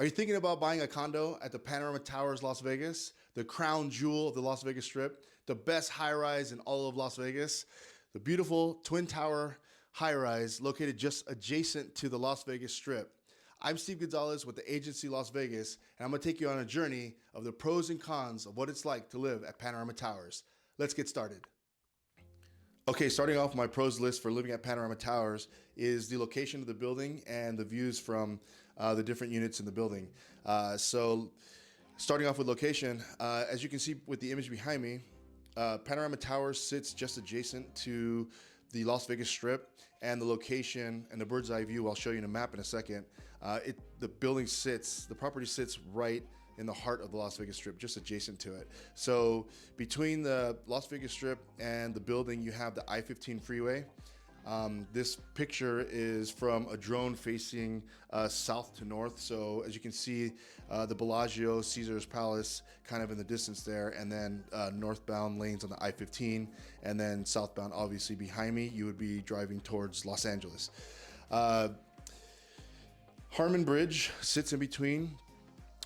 Are you thinking about buying a condo at the Panorama Towers, Las Vegas, the crown jewel of the Las Vegas Strip, the best high rise in all of Las Vegas, the beautiful Twin Tower high rise located just adjacent to the Las Vegas Strip? I'm Steve Gonzalez with the agency Las Vegas, and I'm going to take you on a journey of the pros and cons of what it's like to live at Panorama Towers. Let's get started. Okay, starting off my pros list for living at Panorama Towers is the location of the building and the views from the different units in the building. So starting off with location, as you can see with the image behind me, Panorama Towers sits just adjacent to the Las Vegas Strip, and the location and the bird's eye view, I'll show you in a map in a second. The property sits right in the heart of the Las Vegas Strip, just adjacent to it. So between the Las Vegas Strip and the building, you have the I-15 freeway. This picture is from a drone facing south to north. So as you can see, the Bellagio, Caesar's Palace kind of in the distance there, and then northbound lanes on the I-15, and then southbound obviously behind me, you would be driving towards Los Angeles. Harmon Bridge sits in between.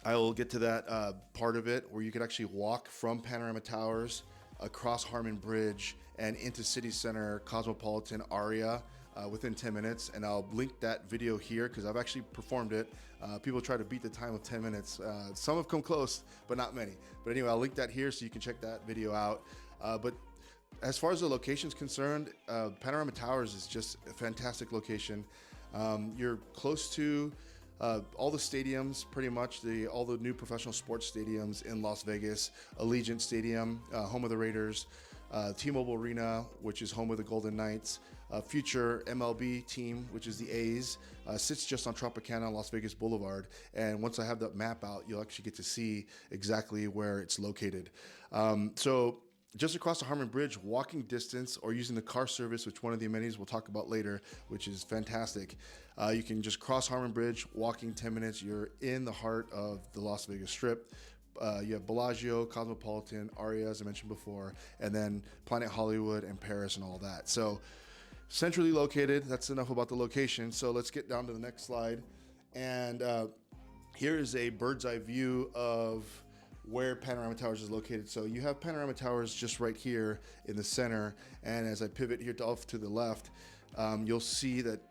I will get to that part of it where you could actually walk from Panorama Towers across Harmon Bridge and into City Center Cosmopolitan Aria within 10 minutes. And I'll link that video here because I've actually performed it. People try to beat the time of 10 minutes. Some have come close, but not many. But anyway, I'll link that here so you can check that video out. But as far as the location is concerned, Panorama Towers is just a fantastic location. You're close to all the stadiums, pretty much all the new professional sports stadiums in Las Vegas, Allegiant Stadium, home of the Raiders, T-Mobile Arena, which is home of the Golden Knights, future MLB team, which is the A's, sits just on Tropicana, Las Vegas Boulevard. And once I have that map out, you'll actually get to see exactly where it's located. So just across the Harmon Bridge, walking distance, or using the car service, which one of the amenities we'll talk about later, which is fantastic. You can just cross Harmon Bridge, walking 10 minutes, you're in the heart of the Las Vegas Strip. You have Bellagio, Cosmopolitan, Aria, as I mentioned before, and then Planet Hollywood and Paris and all that. So centrally located, that's enough about the location. So let's get down to the next slide. And here is a bird's eye view of where Panorama Towers is located. So you have Panorama Towers just right here in the center, and as I pivot here off to the left, you'll see that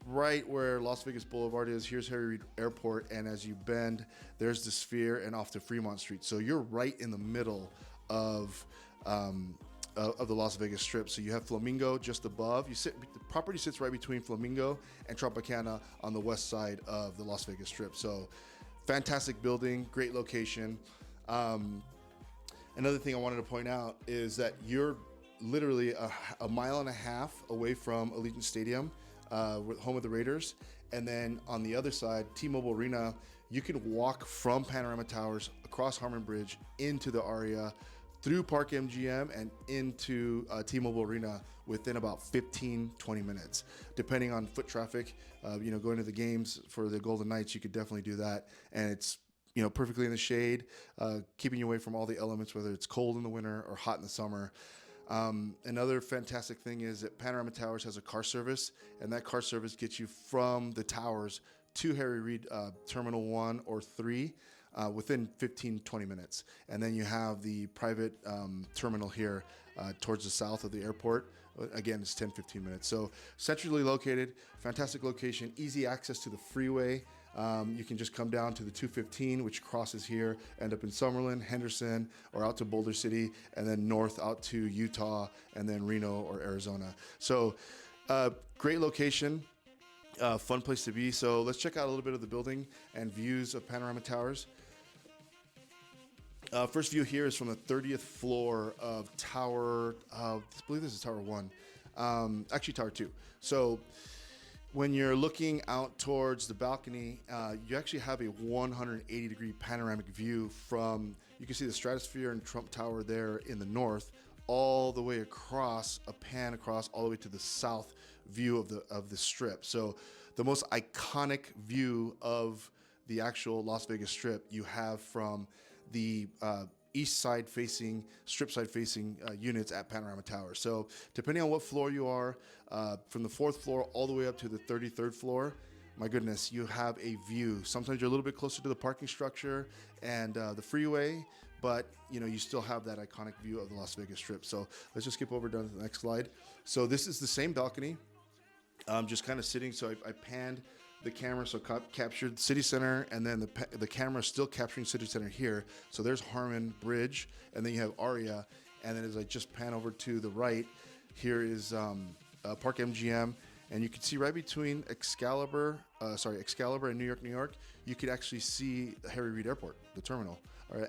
right where Las Vegas Boulevard is, here's Harry Reid Airport, and as you bend, there's the Sphere and off to Fremont Street. So you're right in the middle of the Las Vegas Strip. So you have Flamingo just above. The property sits right between Flamingo and Tropicana on the west side of the Las Vegas Strip. So fantastic building, great location. Another thing I wanted to point out is that you're literally a mile and a half away from Allegiant Stadium, home of the Raiders. And then on the other side, T-Mobile Arena, you can walk from Panorama Towers across Harmon Bridge into the Aria, through Park MGM and into T-Mobile Arena within about 15-20 minutes, depending on foot traffic. Going to the games for the Golden Knights, you could definitely do that, and it's perfectly in the shade, keeping you away from all the elements, whether it's cold in the winter or hot in the summer. Another fantastic thing is that Panorama Towers has a car service, and that car service gets you from the towers to Harry Reid Terminal 1 or 3 within 15-20 minutes. And then you have the private terminal here towards the south of the airport. Again, it's 10-15 minutes. So centrally located, fantastic location, easy access to the freeway. You can just come down to the 215, which crosses here, end up in Summerlin, Henderson, or out to Boulder City, and then north out to Utah, and then Reno or Arizona. So great location. Fun place to be. So let's check out a little bit of the building and views of Panorama Towers. First view here is from the 30th floor of Tower, I believe this is Tower 1, actually Tower 2. So when you're looking out towards the balcony, you actually have a 180-degree panoramic view from, you can see the Stratosphere and Trump Tower there in the north, all the way across, a pan across all the way to the south view of the strip. So the most iconic view of the actual Las Vegas Strip you have from the east side facing, strip side facing units at Panorama Tower. So depending on what floor you are, from the 4th floor all the way up to the 33rd floor, my goodness, you have a view. Sometimes you're a little bit closer to the parking structure and the freeway, but you still have that iconic view of the Las Vegas Strip. So let's just skip over down to the next slide. So this is the same balcony, just kind of sitting. So I panned the camera, so captured City Center, and then the camera is still capturing City Center here. So there's Harmon Bridge, and then you have Aria, and then as I just pan over to the right, here is Park MGM, and you can see right between Excalibur and New York, you could actually see Harry Reid Airport, the terminal,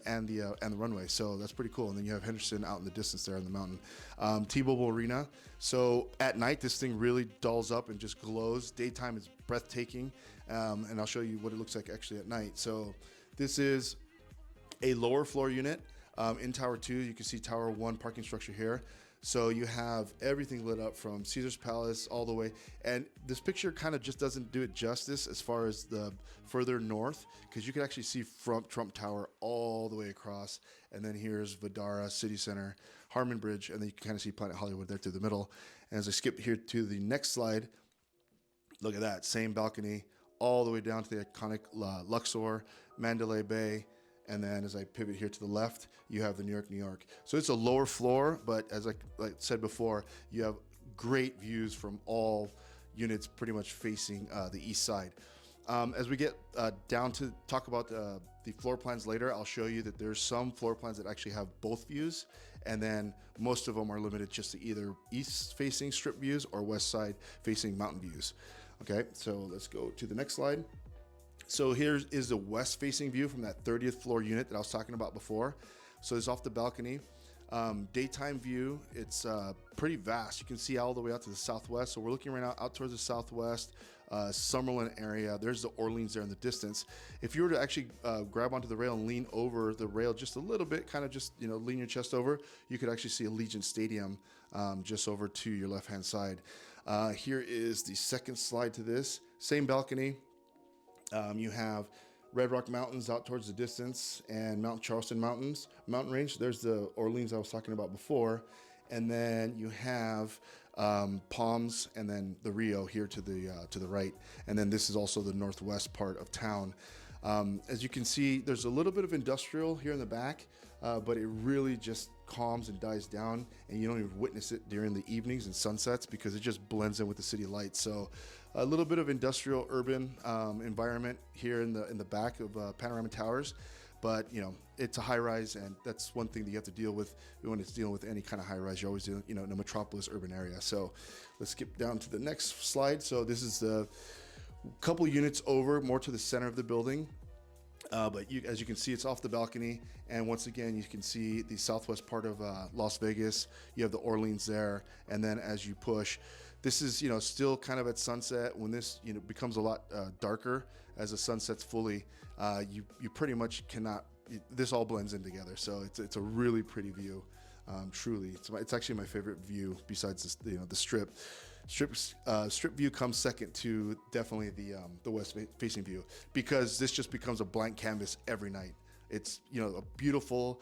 and the runway. So that's pretty cool. And then you have Henderson out in the distance there on the mountain. T-Mobile Arena. So at night, this thing really dulls up and just glows. Daytime is breathtaking, and I'll show you what it looks like actually at night. So this is a lower floor unit in Tower 2. You can see Tower 1 parking structure here. So you have everything lit up from Caesar's Palace all the way. And this picture kind of just doesn't do it justice as far as the further north, because you can actually see from Trump Tower all the way across. And then here's Vdara, City Center, Harmon Bridge, and then you can kind of see Planet Hollywood there through the middle. And as I skip here to the next slide, look at that, same balcony all the way down to the iconic Luxor, Mandalay Bay. And then as I pivot here to the left, you have the New York. So it's a lower floor, but as I said before, you have great views from all units pretty much facing the east side. As we get down to talk about the floor plans later, I'll show you that there's some floor plans that actually have both views, and then most of them are limited just to either east-facing strip views or west side-facing mountain views. Okay, so let's go to the next slide. So here is the west-facing view from that 30th floor unit that I was talking about before. So it's off the balcony. Daytime view, it's pretty vast. You can see all the way out to the southwest. So we're looking right now out towards the southwest, Summerlin area. There's the Orleans there in the distance. If you were to actually grab onto the rail and lean over the rail just a little bit, kind of just lean your chest over, you could actually see Allegiant Stadium just over to your left-hand side. Here is the second slide to this. Same balcony. You have Red Rock Mountains out towards the distance and Mount Charleston mountain range. There's the Orleans I was talking about before. And then you have Palms and then the Rio here to the right. And then this is also the northwest part of town. As you can see, there's a little bit of industrial here in the back, but it really just calms and dies down, and you don't even witness it during the evenings and sunsets because it just blends in with the city lights. So a little bit of industrial urban environment here in the back of Panorama Towers, but it's a high rise, and that's one thing that you have to deal with when it's dealing with any kind of high rise. You're always dealing in a metropolis urban area. So let's skip down to the next slide. So this is the couple units over, more to the center of the building. But as you can see, it's off the balcony, and once again, you can see the southwest part of Las Vegas. You have the Orleans there, and then as you push, this is still kind of at sunset. When this becomes a lot darker as the sun sets fully, you pretty much cannot. This all blends in together, so it's a really pretty view. Truly, it's actually my favorite view besides this, the strip. Strip view comes second to definitely the west facing view, because this just becomes a blank canvas every night. It's a beautiful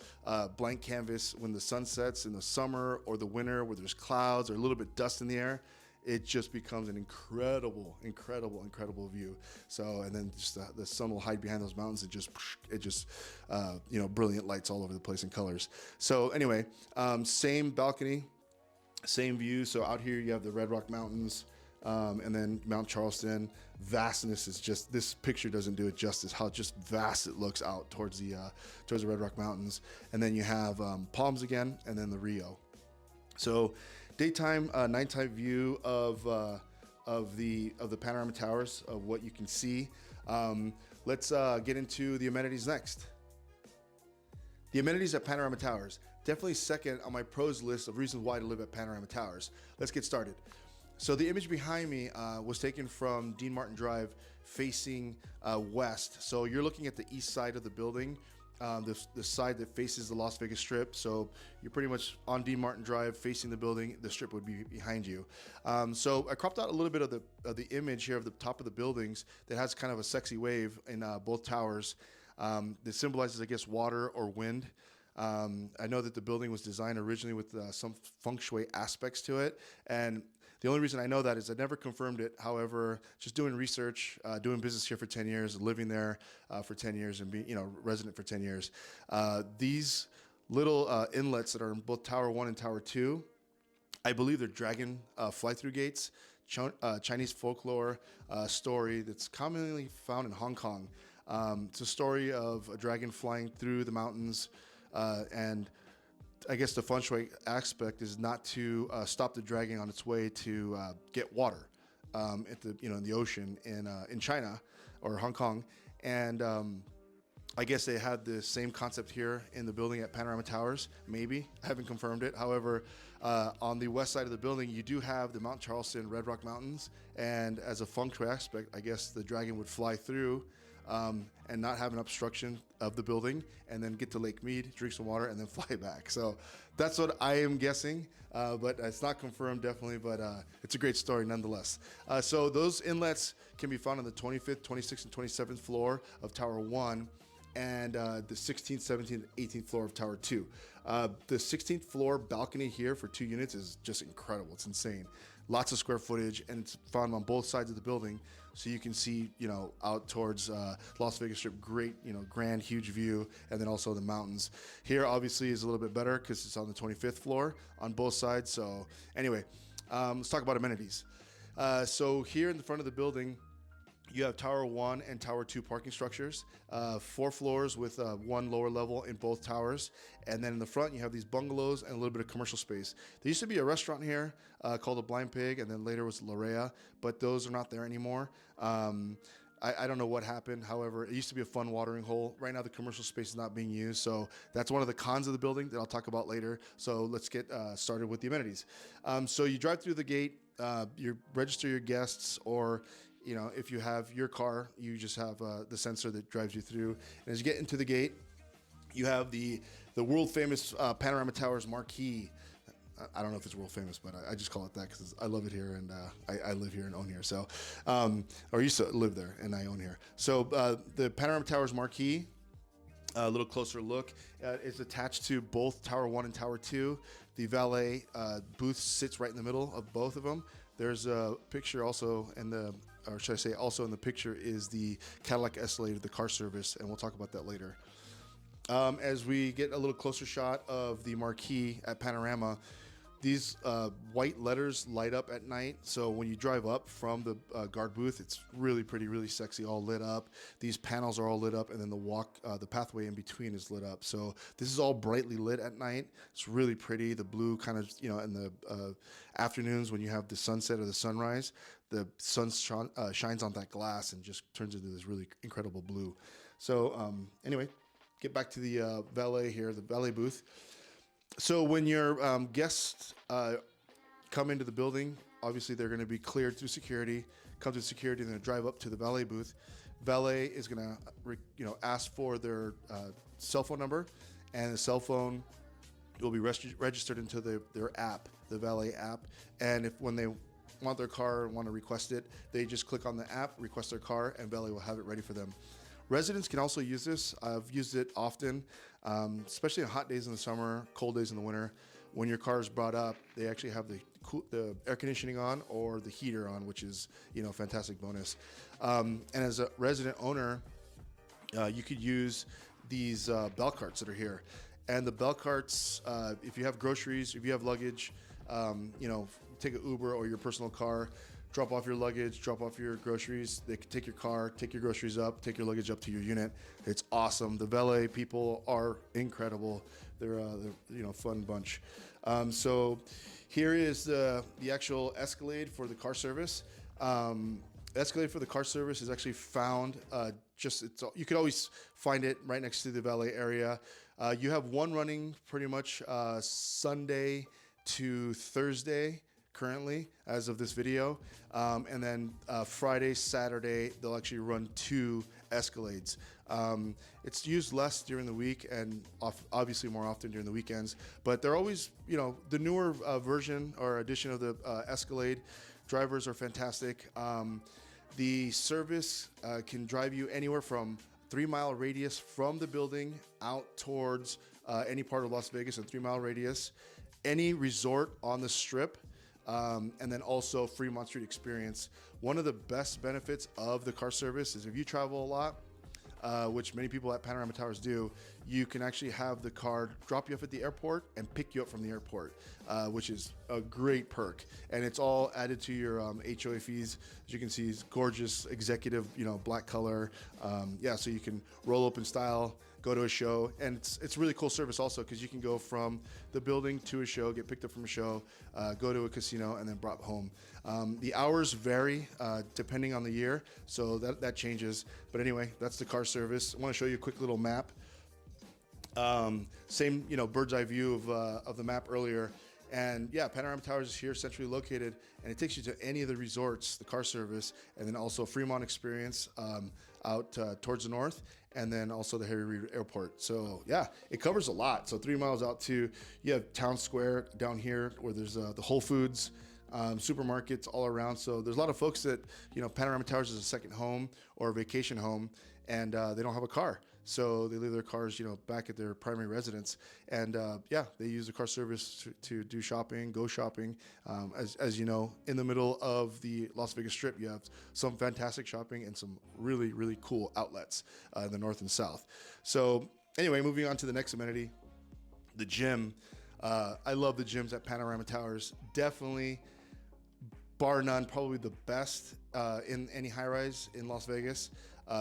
blank canvas when the sun sets in the summer or the winter, where there's clouds or a little bit dust in the air. It just becomes an incredible view. So, and then just the sun will hide behind those mountains, and just brilliant lights all over the place in colors. So anyway, same balcony, same view. So out here you have the Red Rock Mountains, and then Mount Charleston. Vastness is just, this picture doesn't do it justice how just vast it looks out towards the Red Rock Mountains. And then you have Palms again, and then the Rio. So daytime, nighttime view of the Panorama Towers, of what you can see. Let's get into the amenities next. The amenities at Panorama Towers, definitely second on my pros list of reasons why to live at Panorama Towers. Let's get started. So the image behind me was taken from Dean Martin Drive facing west. So you're looking at the east side of the building, the side that faces the Las Vegas Strip. So you're pretty much on Dean Martin Drive facing the building. The strip would be behind you. So I cropped out a little bit of the image here of the top of the buildings that has kind of a sexy wave in both towers. That symbolizes, I guess, water or wind. I know that the building was designed originally with some feng shui aspects to it, and The only reason I know that is I never confirmed it. However, just doing research, doing business here for 10 years, living there for 10 years, and being resident for 10 years, these little inlets that are in both Tower 1 and Tower 2, I believe they're dragon fly-through gates. Chinese folklore story that's commonly found in Hong Kong. It's a story of a dragon flying through the mountains, and I guess the feng shui aspect is not to stop the dragon on its way to get water at the in the ocean in China or Hong Kong, and I guess they had the same concept here in the building at Panorama Towers. Maybe I haven't confirmed it. However, on the west side of the building, you do have the Mount Charleston Red Rock Mountains, and as a feng shui aspect, I guess the dragon would fly through and not have an obstruction of the building, and then get to Lake Mead, drink some water, and then fly back. So that's what I am guessing, but it's not confirmed definitely, but it's a great story nonetheless. So those inlets can be found on the 25th, 26th, and 27th floor of Tower 1, and the 16th, 17th, and 18th floor of Tower 2. The 16th floor balcony here for 2 units is just incredible. It's insane. Lots of square footage, and it's found on both sides of the building, so you can see, out towards Las Vegas Strip. Great, grand, huge view, and then also the mountains. Here, obviously, is a little bit better because it's on the 25th floor on both sides. So anyway, let's talk about amenities. So here in the front of the building, you have Tower 1 and Tower 2 parking structures, 4 floors with 1 lower level in both towers. And then in the front, you have these bungalows and a little bit of commercial space. There used to be a restaurant here called the Blind Pig, and then later was Larea, but those are not there anymore. I don't know what happened. However, it used to be a fun watering hole. Right now, the commercial space is not being used. So that's one of the cons of the building that I'll talk about later. So let's get started with the amenities. So you drive through the gate, you register your guests, or if you have your car, you just have the sensor that drives you through. And as you get into the gate, you have the world famous Panorama Towers marquee. I don't know if it's world famous, but I just call it that because I love it here, and I live here and own here. So, or used to live there, and I own here. So the Panorama Towers marquee, a little closer look, is attached to both Tower 1 and Tower 2. The valet booth sits right in the middle of both of them. There's a picture also in the, or should I say also in the picture is the Cadillac Escalade, the car service, and we'll talk about that later. As we get a little closer shot of the marquee at Panorama, these white letters light up at night. So when you drive up from the guard booth, it's really pretty, really sexy, all lit up. These panels are all lit up, and then the pathway in between is lit up. So this is all brightly lit at night. It's really pretty. The blue kind of, in the afternoons when you have the sunset or the sunrise, the sun shines on that glass and just turns into this really incredible blue. So anyway, get back to the valet here, the valet booth. So when your guests come into the building, obviously they're going to be cleared through security, come to security, and then drive up to the valet booth. Valet is going to, ask for their cell phone number, and the cell phone will be registered into their app, the valet app. And when they want their car and want to request it, they just click on the app, request their car, and valet will have it ready for them. Residents can also use this. I've used it often, especially on hot days in the summer, cold days in the winter. When your car is brought up, they actually have the air conditioning on or the heater on, which is a fantastic bonus. And as a resident owner, you could use these bell carts that are here. And the bell carts, if you have groceries, if you have luggage, take an Uber or your personal car, drop off your luggage, drop off your groceries. They can take your car, take your groceries up, take your luggage up to your unit. It's awesome. The valet people are incredible. They're fun bunch. So here is the actual Escalade for the car service. Escalade for the car service is actually found you could always find it right next to the valet area. You have one running pretty much Sunday to Thursday currently as of this video, and then Friday, Saturday they'll actually run 2 Escalades. It's used less during the week and obviously more often during the weekends, but they're always, the newer version or edition of the Escalade drivers are fantastic. The service can drive you anywhere from 3-mile radius from the building out towards any part of Las Vegas, a 3-mile radius. Any resort on the strip, and then also Fremont Street experience. One of the best benefits of the car service is if you travel a lot, which many people at Panorama Towers do, you can actually have the car drop you off at the airport and pick you up from the airport, which is a great perk. And it's all added to your HOA fees. As you can see, it's gorgeous executive, black color. So you can roll up in style, go to a show, and it's really cool service also because you can go from the building to a show, get picked up from a show, go to a casino, and then brought home. The hours vary depending on the year, so that changes. But anyway, that's the car service. I want to show you a quick little map. Same, bird's eye view of the map earlier. And yeah, Panorama Towers is here, centrally located, and it takes you to any of the resorts, the car service, and then also Fremont experience out towards the north, and then also the Harry Reid Airport. So yeah, it covers a lot. So 3 miles out to, you have Town Square down here where there's the Whole Foods, supermarkets all around. So there's a lot of folks that, Panorama Towers is a second home or a vacation home, and they don't have a car. So they leave their cars, back at their primary residence. And they use the car service to do shopping, go shopping. As you know, in the middle of the Las Vegas Strip, you have some fantastic shopping and some really, really cool outlets in the north and south. So anyway, moving on to the next amenity, the gym. I love the gyms at Panorama Towers. Definitely, bar none, probably the best in any high-rise in Las Vegas.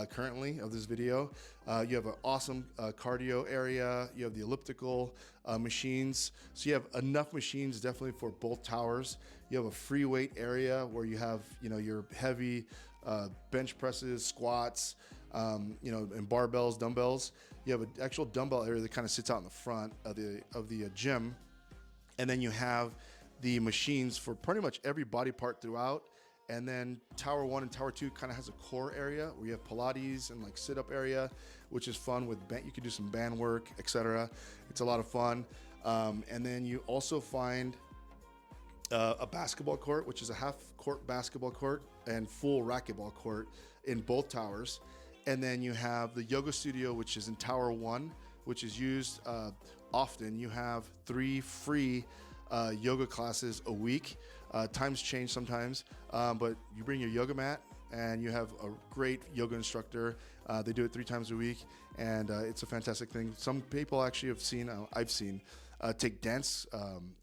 Currently of this video. You have an awesome cardio area. You have the elliptical machines. So you have enough machines definitely for both towers. You have a free weight area where you have, your heavy bench presses, squats, and barbells, dumbbells. You have an actual dumbbell area that kind of sits out in the front of the gym. And then you have the machines for pretty much every body part throughout. And then Tower 1 and Tower 2 kind of has a core area where you have Pilates and like sit-up area, which is fun with you can do some band work, etc. It's a lot of fun. And then you also find a basketball court, which is a half-court basketball court and full racquetball court in both towers. And then you have the yoga studio, which is in Tower 1, which is used often. You have 3 free yoga classes a week. Times change sometimes, but you bring your yoga mat and you have a great yoga instructor. They do it 3 times a week, and it's a fantastic thing. Some people actually I've seen take dance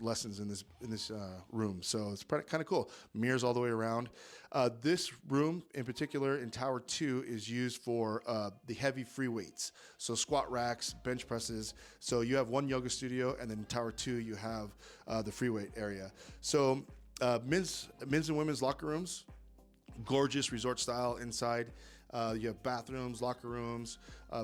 lessons in this room, so it's kind of cool. Mirrors all the way around. This room in particular in Tower 2 is used for the heavy free weights, so squat racks, bench presses. So you have one yoga studio, and then in Tower 2 you have the free weight area. So men's and women's locker rooms, gorgeous resort style inside. You have bathrooms, locker rooms,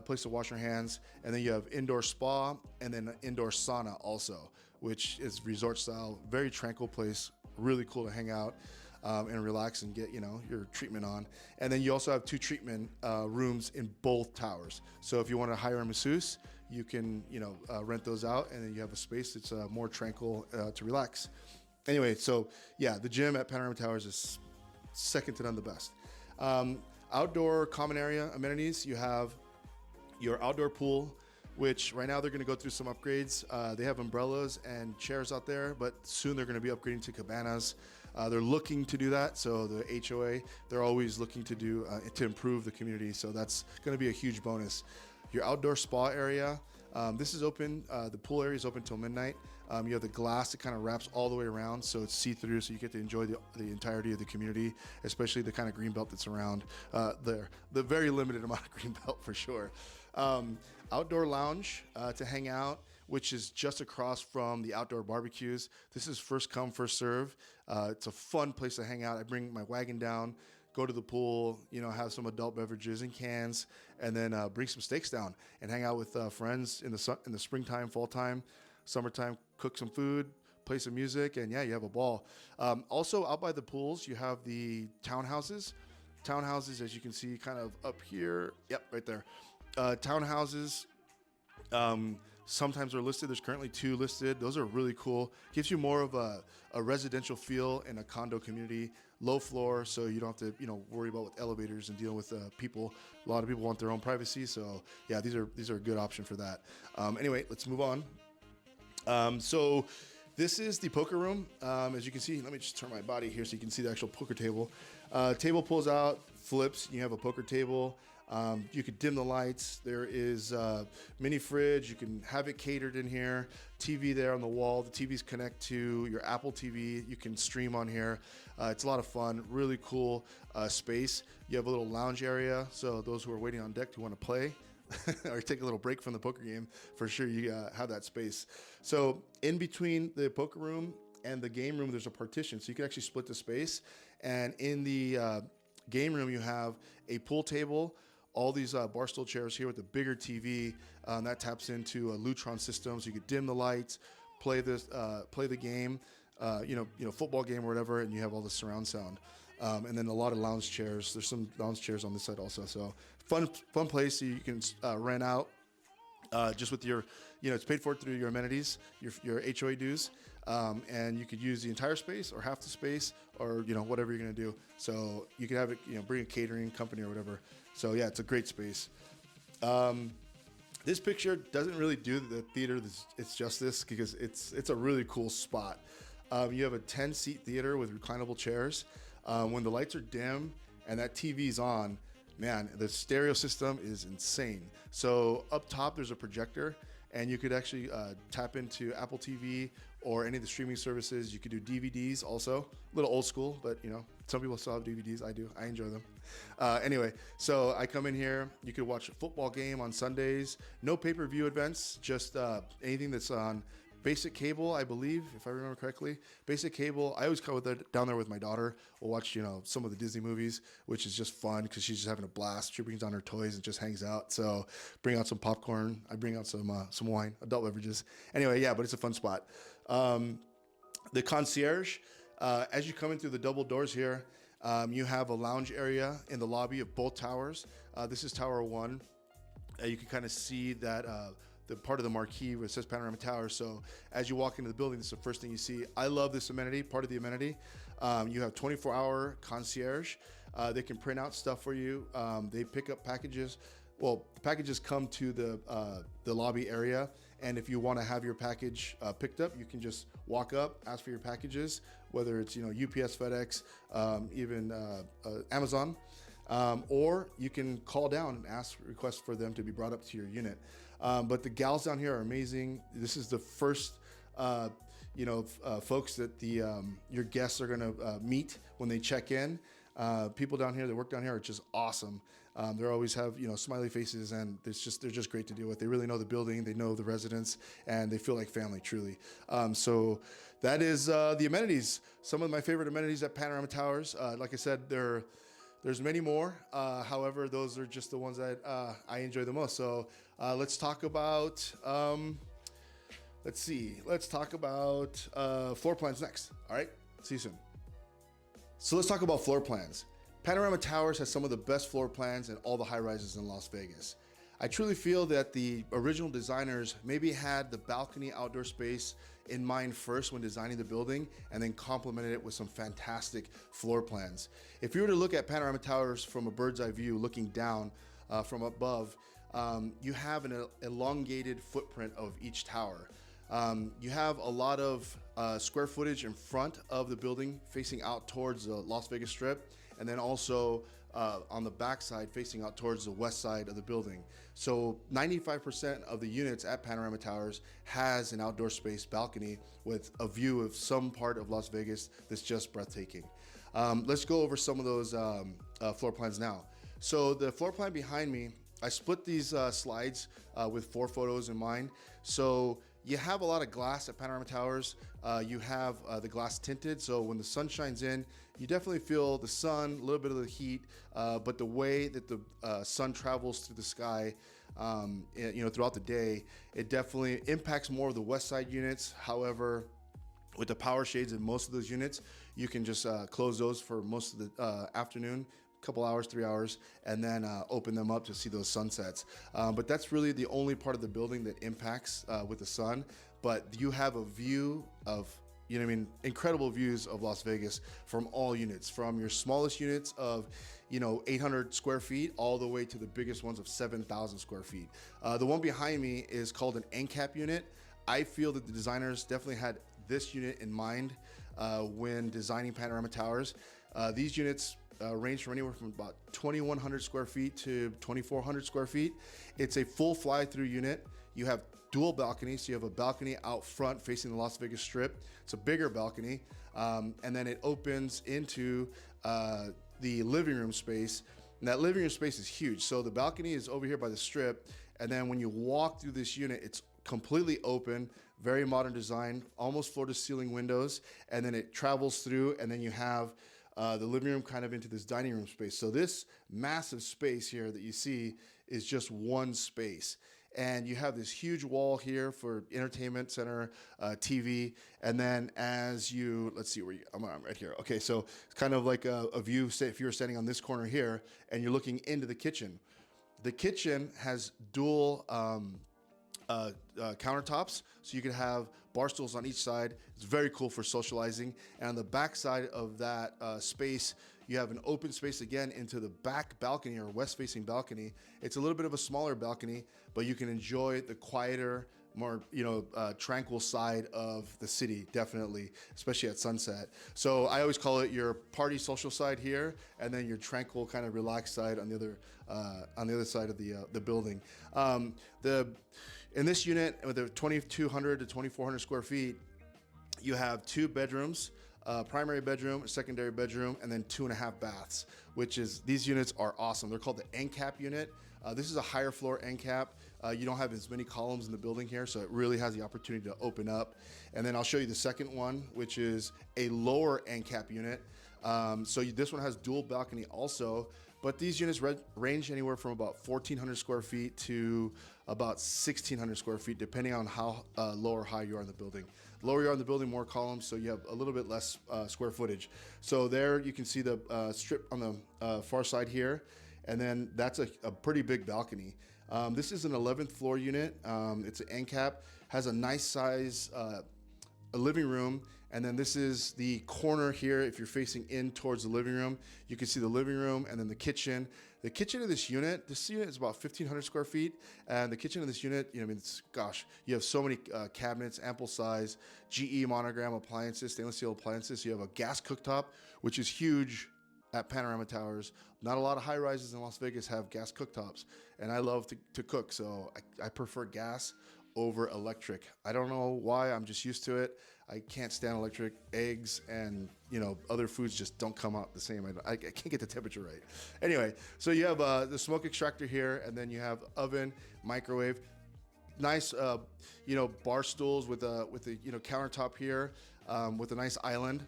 place to wash your hands, and then you have indoor spa and then an indoor sauna also, which is resort style, very tranquil place, really cool to hang out and relax and get your treatment on. And then you also have 2 treatment rooms in both towers. So if you want to hire a masseuse, you can rent those out, and then you have a space that's more tranquil to relax. Anyway, so yeah, the gym at Panorama Towers is second to none the best. Outdoor common area amenities, you have your outdoor pool, which right now they're going to go through some upgrades. They have umbrellas and chairs out there, but soon they're going to be upgrading to cabanas. They're looking to do that. So the HOA, they're always looking to improve the community. So that's going to be a huge bonus. Your outdoor spa area, this is open. The pool area is open till midnight. You have the glass that kind of wraps all the way around, so it's see-through, so you get to enjoy the entirety of the community, especially the kind of green belt that's around there. The very limited amount of green belt for sure. Outdoor lounge to hang out, which is just across from the outdoor barbecues. This is first come, first serve. It's a fun place to hang out. I bring my wagon down, go to the pool, have some adult beverages in cans, and then bring some steaks down and hang out with friends in the springtime, fall time, summertime. Cook some food, play some music, and yeah, you have a ball. Also, out by the pools, you have the townhouses. Townhouses, as you can see, kind of up here. Yep, right there. Townhouses. Sometimes are listed. There's currently 2 listed. Those are really cool. Gives you more of a residential feel in a condo community. Low floor, so you don't have to worry about with elevators and dealing with people. A lot of people want their own privacy, so yeah, these are a good option for that. Anyway, let's move on. So This is the poker room. As you can see, let me just turn my body here so you can see the actual poker table. Table pulls out, flips. You have a poker table. You could dim the lights. There is a mini fridge. You can have it catered in here. TV there on the wall. The TVs connect to your Apple TV. You can stream on here. It's a lot of fun. Really cool space. You have a little lounge area. So those who are waiting on deck who want to play or take a little break from the poker game, for sure you have that space. So in between the poker room and the game room, there's a partition. So you can actually split the space. And in the game room, you have a pool table, all these bar stool chairs here with a bigger TV that taps into a Lutron system. So you could dim the lights, play the game, football game or whatever, and you have all the surround sound. And then a lot of lounge chairs. There's some lounge chairs on this side also. So fun place. So you can rent out just with your, it's paid for through your amenities, your HOA dues. And you could use the entire space or half the space or, whatever you're going to do. So you could have it, bring a catering company or whatever. So yeah, it's a great space. This picture doesn't really do the theater it's justice because it's a really cool spot. You have a 10-seat theater with reclinable chairs. When the lights are dim and that TV's on, man, the stereo system is insane. So up top, there's a projector, and you could actually tap into Apple TV or any of the streaming services. You could do DVDs also. A little old school, but some people still have DVDs. I do. I enjoy them. Anyway, so I come in here. You could watch a football game on Sundays. No pay-per-view events, just anything that's on basic cable, I believe, if I remember correctly. Basic cable. I always come down there with my daughter. We'll watch, some of the Disney movies, which is just fun because she's just having a blast. She brings down her toys and just hangs out. So bring out some popcorn. I bring out some wine, adult beverages. Anyway, yeah, but it's a fun spot. The concierge, as you come in through the double doors here, you have a lounge area in the lobby of both towers. This is Tower 1. You can kind of see that the part of the marquee where it says Panorama Towers. So as you walk into the building, this is the first thing you see. I love this amenity, part of the amenity. You have 24-hour concierge. They can print out stuff for you. They pick up packages. Well, the packages come to the lobby area. And if you want to have your package picked up, you can just walk up, ask for your packages, whether it's, UPS, FedEx, even Amazon. Or you can call down and request for them to be brought up to your unit. But the gals down here are amazing. This is the first, folks that your guests are gonna meet when they check in. People down here that work down here are just awesome. They always have smiley faces, and they're just great to deal with. They really know the building, they know the residents, and they feel like family truly. So that is the amenities. Some of my favorite amenities at Panorama Towers. Like I said, there's many more. However, those are just the ones that I enjoy the most. So let's talk about, floor plans next. All right, see you soon. So let's talk about floor plans. Panorama Towers has some of the best floor plans in all the high rises in Las Vegas. I truly feel that the original designers maybe had the balcony outdoor space in mind first when designing the building, and then complemented it with some fantastic floor plans. If you were to look at Panorama Towers from a bird's eye view, looking down from above, you have an elongated footprint of each tower. You have a lot of square footage in front of the building facing out towards the Las Vegas Strip, and then also on the backside facing out towards the west side of the building. So 95% of the units at Panorama Towers has an outdoor space balcony with a view of some part of Las Vegas that's just breathtaking. Let's go over some of those floor plans now. So the floor plan behind me, I split these slides with 4 photos in mind. So you have a lot of glass at Panorama Towers. You have the glass tinted, so when the sun shines in, you definitely feel the sun, a little bit of the heat, but the way that the sun travels through the sky, throughout the day, it definitely impacts more of the west side units. However, with the power shades in most of those units, you can just close those for most of the afternoon, couple hours, 3 hours, and then open them up to see those sunsets. But that's really the only part of the building that impacts with the sun. But you have a view of, incredible views of Las Vegas from all units, from your smallest units of, 800 square feet all the way to the biggest ones of 7,000 square feet. The one behind me is called an end cap unit. I feel that the designers definitely had this unit in mind when designing Panorama Towers. These units range from anywhere from about 2,100 square feet to 2,400 square feet. It's a full fly-through unit. You have dual balconies, so you have a balcony out front facing the Las Vegas Strip. It's a bigger balcony, and then it opens into the living room space. And that living room space is huge. So the balcony is over here by the Strip, and then when you walk through this unit, it's completely open, very modern design, almost floor-to-ceiling windows, and then it travels through, and then you have the living room kind of into this dining room space. So this massive space here that you see is just one space. And you have this huge wall here for entertainment center, TV. And then as you, let's see where you, I'm right here. Okay, so it's kind of like a view, say if you were standing on this corner here and you're looking into the kitchen. The kitchen has dual countertops, so you can have bar stools on each side. It's very cool for socializing. And on the back side of that space, you have an open space again into the back balcony or west-facing balcony. It's a little bit of a smaller balcony, but you can enjoy the quieter, more tranquil side of the city, definitely, especially at sunset. So I always call it your party social side here, and then your tranquil kind of relaxed side on the other side of the building. In this unit with the 2,200 to 2,400 square feet, you have 2 bedrooms. Primary bedroom, a secondary bedroom, and then 2.5 baths, which is, these units are awesome. They're called the end cap unit. This is a higher floor end cap. You don't have as many columns in the building here, so it really has the opportunity to open up. And then I'll show you the second one, which is a lower end cap unit. This one has dual balcony also, but these units range anywhere from about 1,400 square feet to about 1,600 square feet, depending on how low or high you are in the building. The lower you are in the building, more columns, so you have a little bit less square footage. So there you can see the strip on the far side here, and then that's a pretty big balcony. This is an 11th floor unit. It's an end cap, has a nice size a living room, and then this is the corner here. If you're facing in towards the living room, you can see the living room and then the kitchen. The kitchen of this unit is about 1,500 square feet, and the kitchen of this unit, you have so many cabinets, ample size, GE monogram appliances, stainless steel appliances. You have a gas cooktop, which is huge at Panorama Towers. Not a lot of high rises in Las Vegas have gas cooktops, and I love to cook, so I prefer gas over electric. I don't know why, I'm just used to it. I can't stand electric. Eggs and other foods just don't come out the same. I can't get the temperature right. Anyway, so you have the smoke extractor here, and then you have oven, microwave, nice bar stools with a countertop here, with a nice island.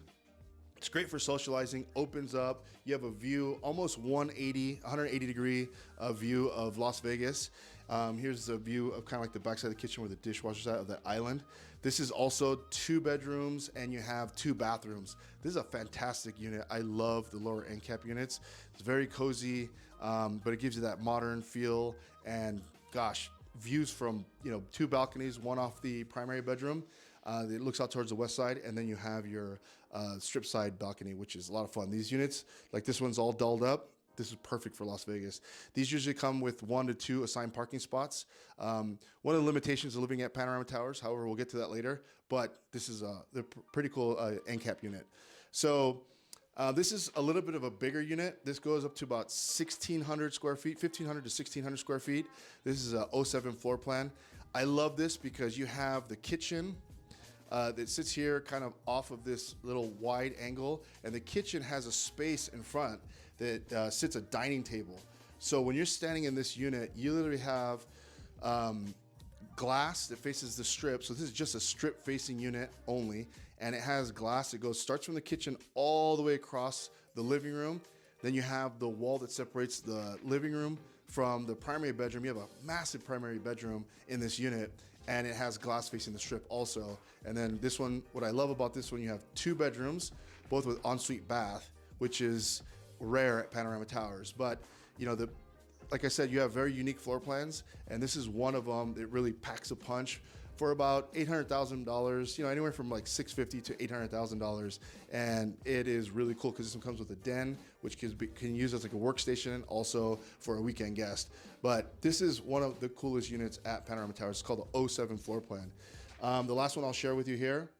It's great for socializing, opens up. You have a view, almost 180 degree view of Las Vegas. Here's the view of kind of like the backside of the kitchen where the dishwasher's at, of that island. This is also 2 bedrooms, and you have 2 bathrooms. This is a fantastic unit. I love the lower end cap units. It's very cozy, but it gives you that modern feel, and gosh, views from 2 balconies, one off the primary bedroom. It looks out towards the west side, and then you have your strip side balcony, which is a lot of fun. These units, like this one's all dolled up. This is perfect for Las Vegas. These usually come with 1 to 2 assigned parking spots. One of the limitations of living at Panorama Towers, however, we'll get to that later, but this is a pretty cool end cap unit. So this is a little bit of a bigger unit. This goes up to about 1,600 square feet, 1,500 to 1,600 square feet. This is a 07 floor plan. I love this because you have the kitchen that sits here kind of off of this little wide angle, and the kitchen has a space in front that sits a dining table. So when you're standing in this unit, you literally have glass that faces the strip. So this is just a strip facing unit only, and it has glass that starts from the kitchen all the way across the living room. Then you have the wall that separates the living room from the primary bedroom. You have a massive primary bedroom in this unit, and it has glass facing the strip also. And then this one, what I love about this one, you have 2 bedrooms, both with ensuite bath, which is rare at Panorama Towers. But like I said, you have very unique floor plans, and this is one of them that really packs a punch for about $800,000, anywhere from like $650,000 to $800,000. And it is really cool because this one comes with a den, which can use as like a workstation, also for a weekend guest. But this is one of the coolest units at Panorama Towers. It's called the 07 floor plan. The last one I'll share with you here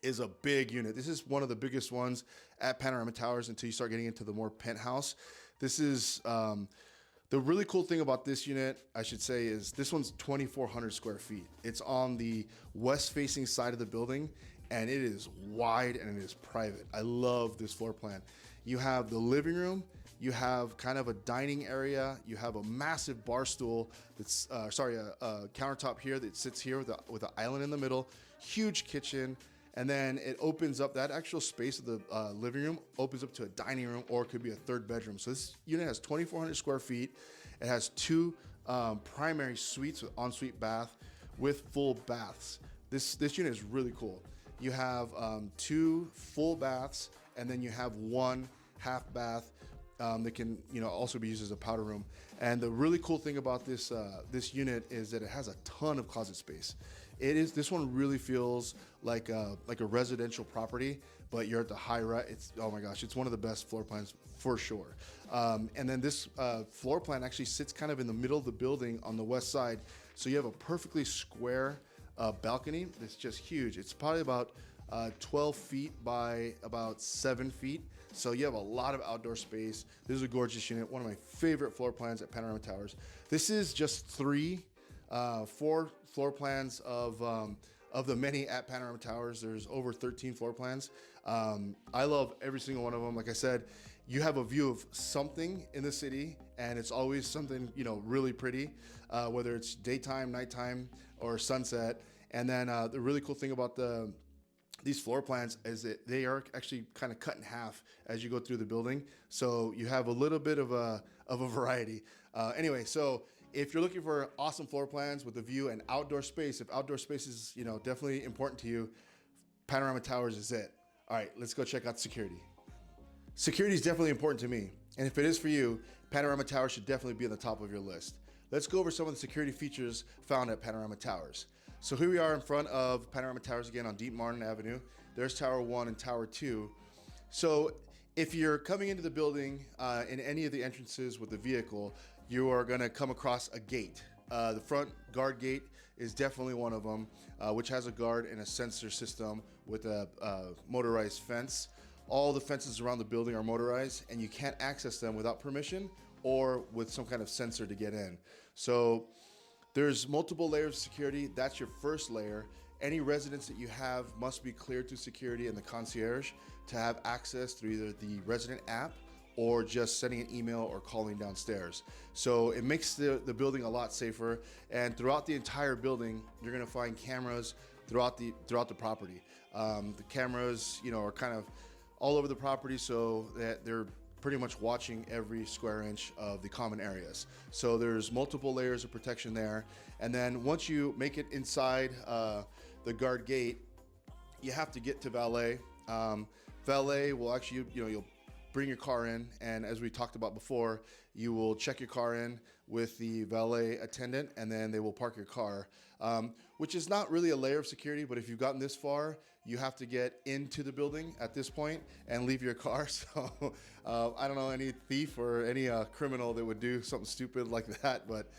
is a big unit. This is one of the biggest ones at Panorama Towers until you start getting into the more penthouse. This is the really cool thing about this unit, I should say, is this one's 2,400 square feet. It's on the west facing side of the building, and it is wide and it is private. I love this floor plan. You have the living room, you have kind of a dining area, you have a massive bar stool that's, a countertop here that sits here with an island in the middle, huge kitchen, and then it opens up, that actual space of the living room opens up to a dining room, or it could be a third bedroom. So this unit has 2,400 square feet. It has two primary suites with ensuite bath with full baths. This unit is really cool. You have two full baths, and then you have one half bath that can also be used as a powder room. And the really cool thing about this unit is that it has a ton of closet space. This one really feels like a residential property, but you're at the high rise. Oh my gosh, it's one of the best floor plans for sure. And then this floor plan actually sits kind of in the middle of the building on the west side. So you have a perfectly square balcony that's just huge. It's probably about 12 feet by about 7 feet. So you have a lot of outdoor space. This is a gorgeous unit, one of my favorite floor plans at Panorama Towers. This is just four floor plans of the many at Panorama Towers. There's over 13 floor plans. I love every single one of them. Like I said, you have a view of something in the city, and it's always something really pretty, whether it's daytime, nighttime, or sunset. And then the really cool thing about these floor plans is that they are actually kind of cut in half as you go through the building. So you have a little bit of a variety. Anyway, so if you're looking for awesome floor plans with a view and outdoor space, if outdoor space is definitely important to you, Panorama Towers is it. All right, let's go check out security. Security is definitely important to me. And if it is for you, Panorama Towers should definitely be on the top of your list. Let's go over some of the security features found at Panorama Towers. So here we are in front of Panorama Towers again on Deep Martin Avenue. There's Tower 1 and Tower 2. So if you're coming into the building in any of the entrances with the vehicle, you are gonna come across a gate. The front guard gate is definitely one of them, which has a guard and a sensor system with a motorized fence. All the fences around the building are motorized, and you can't access them without permission or with some kind of sensor to get in. So there's multiple layers of security. That's your first layer. Any residence that you have must be cleared to security and the concierge to have access through either the resident app or just sending an email or calling downstairs. So it makes the building a lot safer. And throughout the entire building, you're gonna find cameras throughout the property. The cameras, are kind of all over the property, so that they're pretty much watching every square inch of the common areas. So there's multiple layers of protection there. And then once you make it inside the guard gate, you have to get to valet. Valet will actually, you'll bring your car in, and as we talked about before, you will check your car in with the valet attendant, and then they will park your car, which is not really a layer of security, but if you've gotten this far, you have to get into the building at this point and leave your car. So I don't know any thief or any criminal that would do something stupid like that, but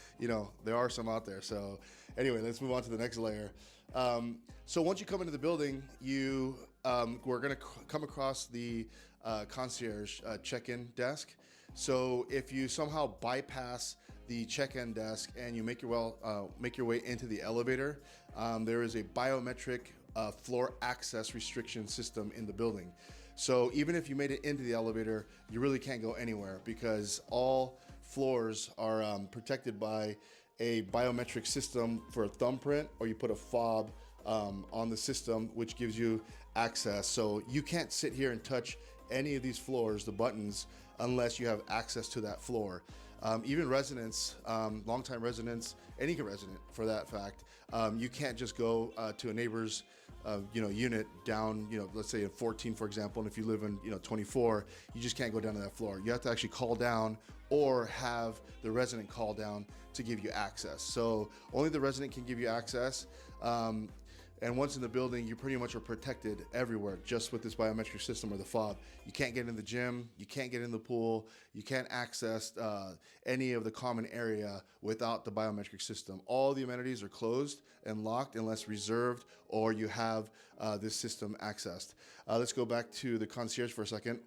there are some out there. So anyway, let's move on to the next layer. So once you come into the building, we're gonna come across the concierge check-in desk. So if you somehow bypass the check-in desk and you make your way into the elevator, there is a biometric floor access restriction system in the building. So even if you made it into the elevator, you really can't go anywhere because all floors are protected by a biometric system for a thumbprint, or you put a fob on the system, which gives you access. So you can't sit here and touch any of these floors, the buttons, unless you have access to that floor. Even residents, longtime residents, any resident for that fact, you can't just go to a neighbor's unit down, let's say in 14, for example, and if you live in 24, you just can't go down to that floor. You have to actually call down or have the resident call down to give you access. So only the resident can give you access. And once in the building, you pretty much are protected everywhere just with this biometric system or the fob. You can't get in the gym, you can't get in the pool, you can't access any of the common area without the biometric system. All the amenities are closed and locked unless reserved or you have this system accessed. Let's go back to the concierge for a second.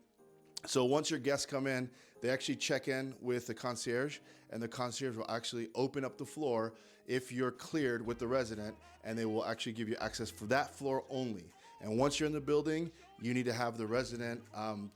So once your guests come in, they actually check in with the concierge, and the concierge will actually open up the floor if you're cleared with the resident, and they will actually give you access for that floor only. And once you're in the building, you need to have the resident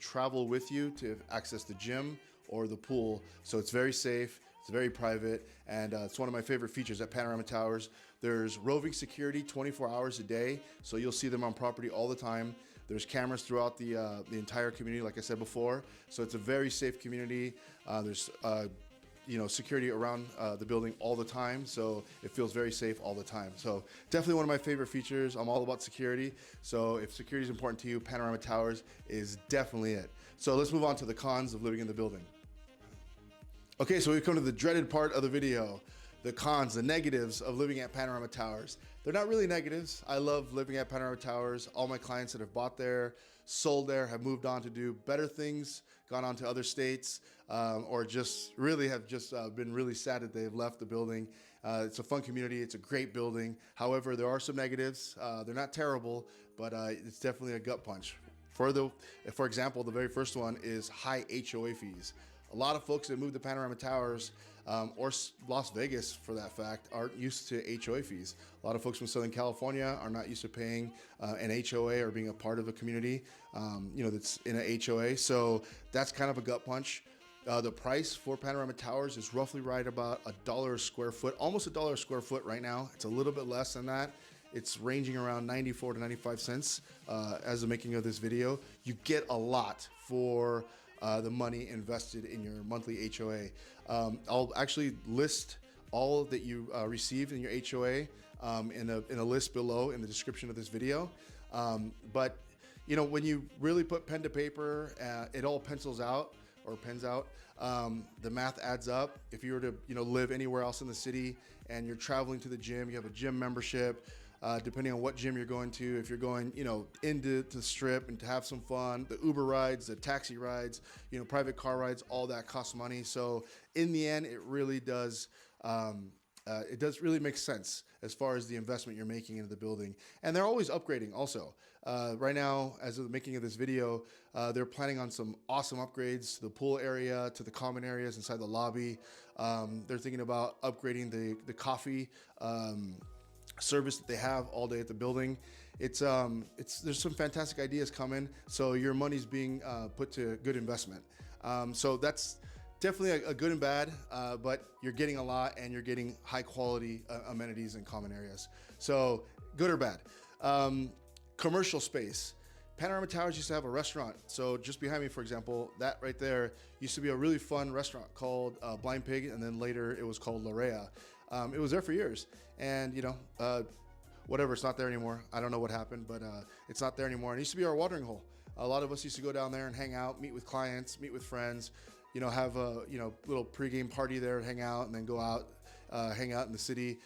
travel with you to access the gym or the pool. So it's very safe, it's very private, and it's one of my favorite features at Panorama Towers. There's roving security 24 hours a day, so you'll see them on property all the time. There's cameras throughout the entire community, like I said before. So it's a very safe community. There's security around the building all the time, so it feels very safe all the time. So definitely one of my favorite features. I'm all about security. So if security is important to you, Panorama Towers is definitely it. So let's move on to the cons of living in the building. Okay, so we've come to the dreaded part of the video. The cons, the negatives of living at Panorama Towers. They're not really negatives. I love living at Panorama Towers. All my clients that have bought there, sold there, have moved on to do better things, gone on to other states, or just really have just been really sad that they've left the building. It's a fun community. It's a great building. However, there are some negatives. They're not terrible, but it's definitely a gut punch. For example, the very first one is high HOA fees. A lot of folks that move to Panorama Towers or Las Vegas, for that fact, aren't used to HOA fees. A lot of folks from Southern California are not used to paying an HOA or being a part of a community, that's in a HOA. So that's kind of a gut punch. The price for Panorama Towers is roughly right about $1 a square foot, almost $1 a square foot right now. It's a little bit less than that. It's ranging around 94 to 95 cents as of making of this video. You get a lot for the money invested in your monthly HOA. I'll actually list all that you received in your HOA in a list below in the description of this video. But when you really put pen to paper, it all pencils out or pens out. The math adds up. If you were to live anywhere else in the city and you're traveling to the gym, you have a gym membership. Depending on what gym you're going to, if you're going, into the strip and to have some fun, the Uber rides, the taxi rides, private car rides, all that costs money. So in the end, it really does, really make sense as far as the investment you're making into the building. And they're always upgrading also. Right now, as of the making of this video, they're planning on some awesome upgrades to the pool area, to the common areas inside the lobby. They're thinking about upgrading the coffee, service that they have all day at the building. There's some fantastic ideas coming, so your money's being put to good investment. So that's definitely a good and bad, but you're getting a lot and you're getting high quality amenities in common areas. So good or bad. Commercial space. Panorama Towers used to have a restaurant. So just behind me, for example, that right there used to be a really fun restaurant called Blind Pig, and then later it was called La Rea. It was there for years, and whatever, it's not there anymore. I don't know what happened, but it's not there anymore. And it used to be our watering hole. A lot of us used to go down there and hang out, meet with clients, meet with friends, have a little pregame party there, hang out, and then go out, hang out in the city,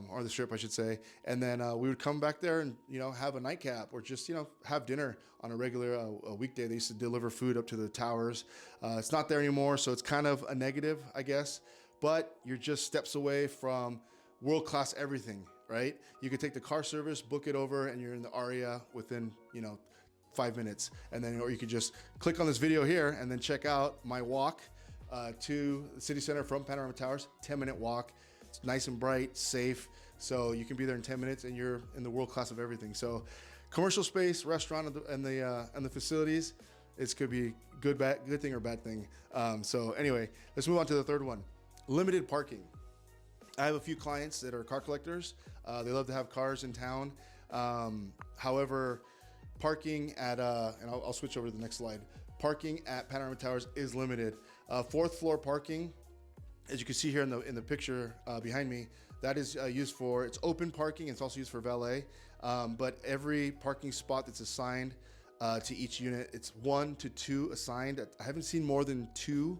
or the strip, I should say. And then we would come back there and have a nightcap or just have dinner on a regular a weekday. They used to deliver food up to the towers. It's not there anymore, so it's kind of a negative, I guess. But you're just steps away from world-class everything, right? You could take the car service, book it over, and you're in the area within, 5 minutes. And then, or you could just click on this video here and then check out my walk to the city center from Panorama Towers, 10-minute walk. It's nice and bright, safe. So you can be there in 10 minutes and you're in the world-class of everything. So commercial space, restaurant, and the facilities, it could be good thing or bad thing. So anyway, let's move on to the third one. Limited parking. I have a few clients that are car collectors. They love to have cars in town. However, parking at, and I'll switch over to the next slide. Parking at Panorama Towers is limited. Fourth floor parking, as you can see here in the picture behind me, that is used for, it's open parking. It's also used for valet. But every parking spot that's assigned to each unit, it's 1 to 2 assigned. I haven't seen more than 2.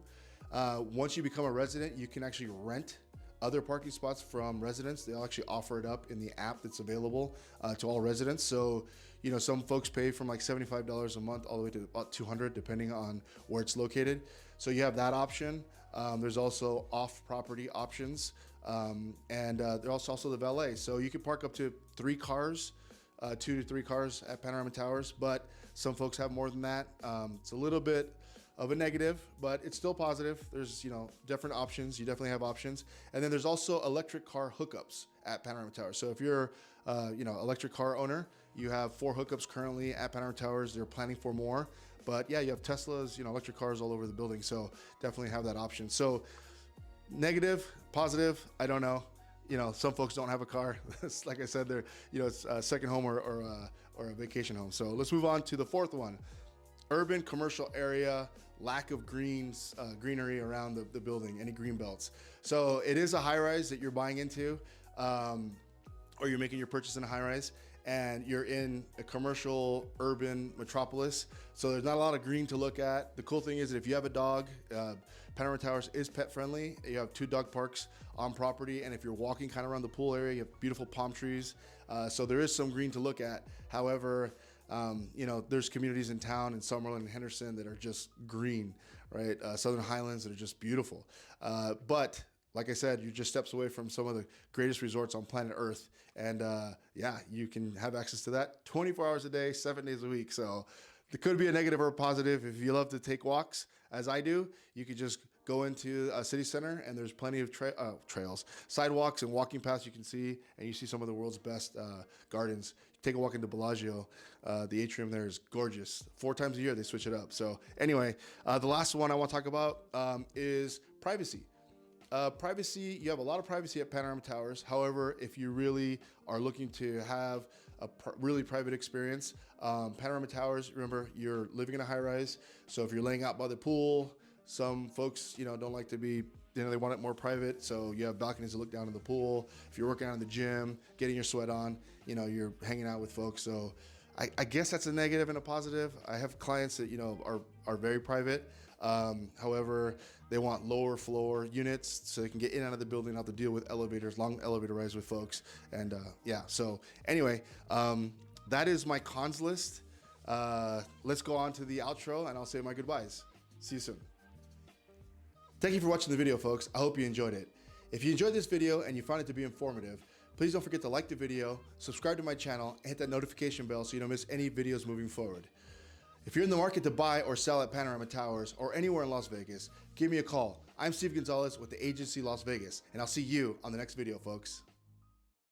Once you become a resident, you can actually rent other parking spots from residents. They'll actually offer it up in the app that's available to all residents. So, you know, some folks pay from like $75 a month all the way to about $200, depending on where it's located. So you have that option. There's also off-property options, and there's also the valet. So you can park up to 3 cars, 2 to 3 cars at Panorama Towers, but some folks have more than that. It's a little bit of a negative, but it's still positive. There's, you know, different options. You definitely have options. And then there's also electric car hookups at Panorama Towers. So if you're, you know, electric car owner, you have 4 hookups currently at Panorama Towers. They're planning for more. But yeah, you have Teslas, you know, electric cars all over the building. So definitely have that option. So negative, positive, I don't know. You know, some folks don't have a car. Like I said, they're, you know, it's a second home or a vacation home. So let's move on to the 4th one. Urban commercial area, lack of greenery around the building, any green belts. So it is a high rise that you're buying into, or you're making your purchase in a high rise, and you're in a commercial urban metropolis. So there's not a lot of green to look at. The cool thing is that if you have a dog, Panorama Towers is pet friendly. You have 2 dog parks on property, and if you're walking kind of around the pool area, you have beautiful palm trees. So there is some green to look at. However, you know, there's communities in town in Summerlin and Henderson that are just green, right? Southern Highlands that are just beautiful. But like I said, you're just steps away from some of the greatest resorts on planet Earth. And yeah, you can have access to that 24 hours a day, 7 days a week. So it could be a negative or a positive. If you love to take walks, as I do, you could just go into a city center, and there's plenty of trails, sidewalks, and walking paths you can see, and you see some of the world's best gardens. Take a walk into Bellagio. The atrium there is gorgeous. 4 times a year they switch it up. So anyway, the last one I want to talk about is privacy. Privacy, you have a lot of privacy at Panorama Towers. However, if you really are looking to have a really private experience, Panorama Towers, remember, you're living in a high rise. So if you're laying out by the pool, some folks, you know, don't like to be, you know, they want it more private. So you have balconies to look down in the pool. If you're working out in the gym, getting your sweat on, you know, you're hanging out with folks. So I guess that's a negative and a positive. I have clients that, you know, are very private. However, they want lower floor units so they can get in and out of the building, not to deal with elevators, long elevator rides with folks. And yeah, so anyway, that is my cons list. Let's go on to the outro, and I'll say my goodbyes. See you soon. Thank you for watching the video, folks. I hope you enjoyed it. If you enjoyed this video and you found it to be informative, please don't forget to like the video, subscribe to my channel, and hit that notification bell so you don't miss any videos moving forward. If you're in the market to buy or sell at Panorama Towers or anywhere in Las Vegas, give me a call. I'm Steve Gonzalez with the Agency Las Vegas, and I'll see you on the next video, folks.